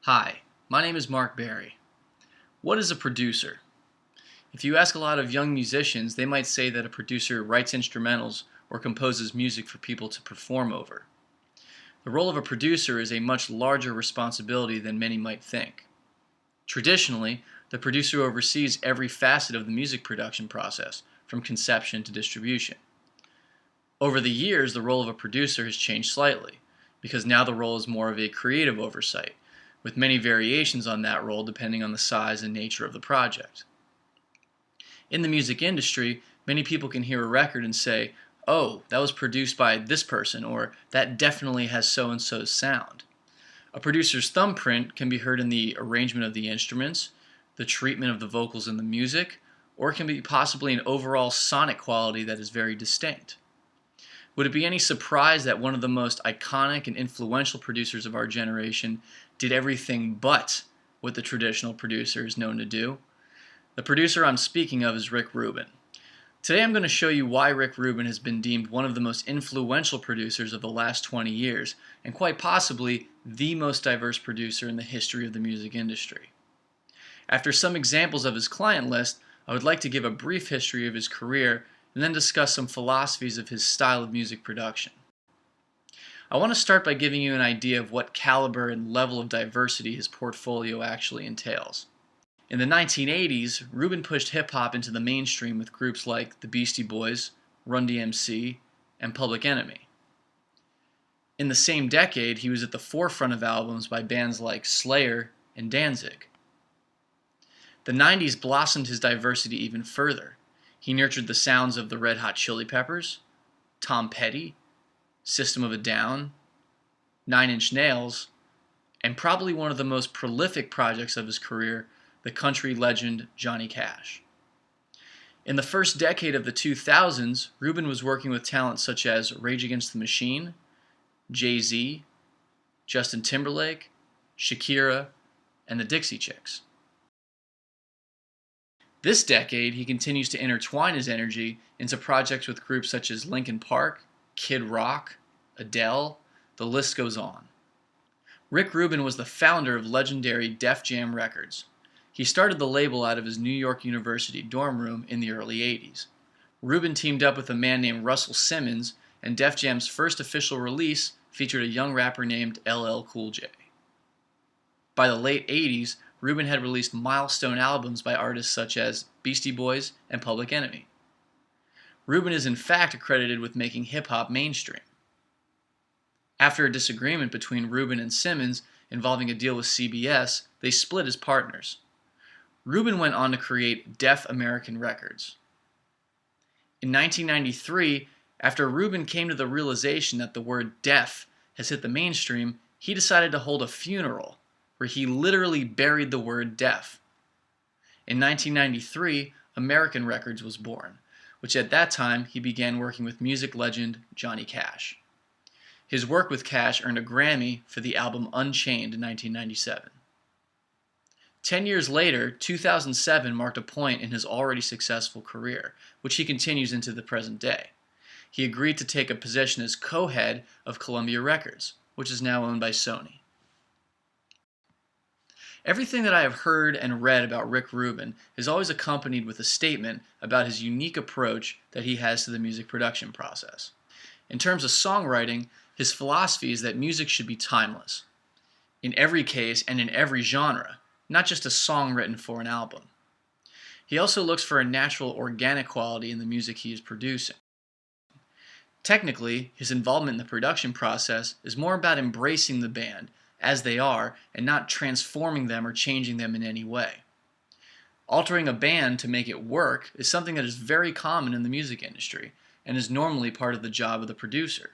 Hi, my name is Mark Barrie. What is a producer? If you ask a lot of young musicians, they might say that a producer writes instrumentals or composes music for people to perform over. The role of a producer is a much larger responsibility than many might think. Traditionally, the producer oversees every facet of the music production process, from conception to distribution. Over the years, the role of a producer has changed slightly, because now the role is more of a creative oversight, with many variations on that role depending on the size and nature of the project. In the music industry, many people can hear a record and say, "Oh, that was produced by this person," or "that definitely has so-and-so's sound." A producer's thumbprint can be heard in the arrangement of the instruments, the treatment of the vocals in the music, or it can be possibly an overall sonic quality that is very distinct. Would it be any surprise that one of the most iconic and influential producers of our generation did everything but what the traditional producer is known to do? The producer I'm speaking of is Rick Rubin. Today I'm going to show you why Rick Rubin has been deemed one of the most influential producers of the last 20 years, and quite possibly the most diverse producer in the history of the music industry. After some examples of his client list, I would like to give a brief history of his career and then discuss some philosophies of his style of music production. I want to start by giving you an idea of what caliber and level of diversity his portfolio actually entails. In the 1980s, Rubin pushed hip-hop into the mainstream with groups like the Beastie Boys, Run DMC, and Public Enemy. In the same decade, he was at the forefront of albums by bands like Slayer and Danzig. The 90s blossomed his diversity even further. He nurtured the sounds of the Red Hot Chili Peppers, Tom Petty, System of a Down, Nine Inch Nails, and probably one of the most prolific projects of his career, the country legend Johnny Cash. In the first decade of the 2000s, Rubin was working with talent such as Rage Against the Machine, Jay-Z, Justin Timberlake, Shakira, and the Dixie Chicks. This decade, he continues to intertwine his energy into projects with groups such as Linkin Park, Kid Rock, Adele, the list goes on. Rick Rubin was the founder of legendary Def Jam Records. He started the label out of his New York University dorm room in the early 80s. Rubin teamed up with a man named Russell Simmons, and Def Jam's first official release featured a young rapper named LL Cool J. By the late 80s, Rubin had released milestone albums by artists such as Beastie Boys and Public Enemy. Rubin is in fact accredited with making hip-hop mainstream. After a disagreement between Rubin and Simmons involving a deal with CBS, they split as partners. Rubin went on to create Def American Records. In 1993, after Rubin came to the realization that the word deaf has hit the mainstream, he decided to hold a funeral where he literally buried the word deaf. In 1993, American Records was born, which at that time he began working with music legend Johnny Cash. His work with Cash earned a Grammy for the album Unchained in 1997. 10 years later, 2007 marked a point in his already successful career, which he continues into the present day. He agreed to take a position as co-head of Columbia Records, which is now owned by Sony. Everything that I have heard and read about Rick Rubin is always accompanied with a statement about his unique approach that he has to the music production process. In terms of songwriting, his philosophy is that music should be timeless, in every case and in every genre, not just a song written for an album. He also looks for a natural, organic quality in the music he is producing. Technically, his involvement in the production process is more about embracing the band as they are and not transforming them or changing them in any way. Altering a band to make it work is something that is very common in the music industry and is normally part of the job of the producer.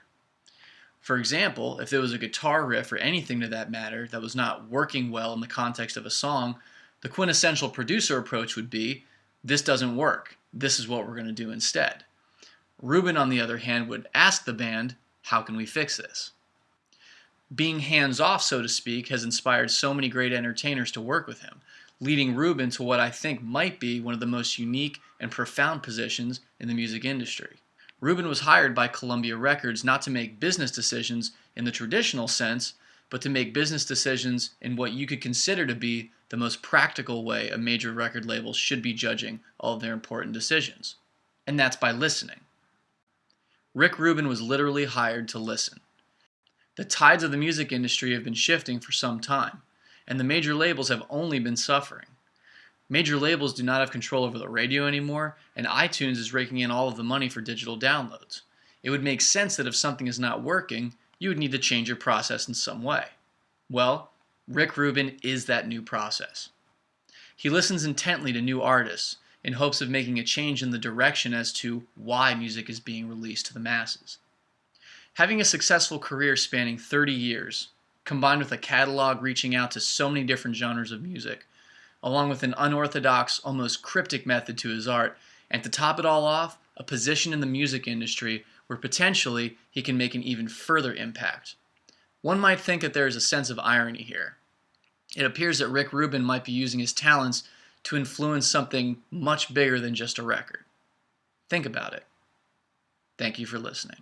For example, if there was a guitar riff or anything to that matter that was not working well in the context of a song, the quintessential producer approach would be, "This doesn't work, this is what we're going to do instead." Rubin, on the other hand, would ask the band, "How can we fix this?" Being hands-off, so to speak, has inspired so many great entertainers to work with him, leading Rubin to what I think might be one of the most unique and profound positions in the music industry. Rubin was hired by Columbia Records not to make business decisions in the traditional sense, but to make business decisions in what you could consider to be the most practical way a major record label should be judging all of their important decisions. And that's by listening. Rick Rubin was literally hired to listen. The tides of the music industry have been shifting for some time, and the major labels have only been suffering. Major labels do not have control over the radio anymore, and iTunes is raking in all of the money for digital downloads. It would make sense that if something is not working, you would need to change your process in some way. Well, Rick Rubin is that new process. He listens intently to new artists in hopes of making a change in the direction as to why music is being released to the masses. Having a successful career spanning 30 years, combined with a catalog reaching out to so many different genres of music, along with an unorthodox, almost cryptic method to his art, and to top it all off, a position in the music industry where potentially he can make an even further impact. One might think that there is a sense of irony here. It appears that Rick Rubin might be using his talents to influence something much bigger than just a record. Think about it. Thank you for listening.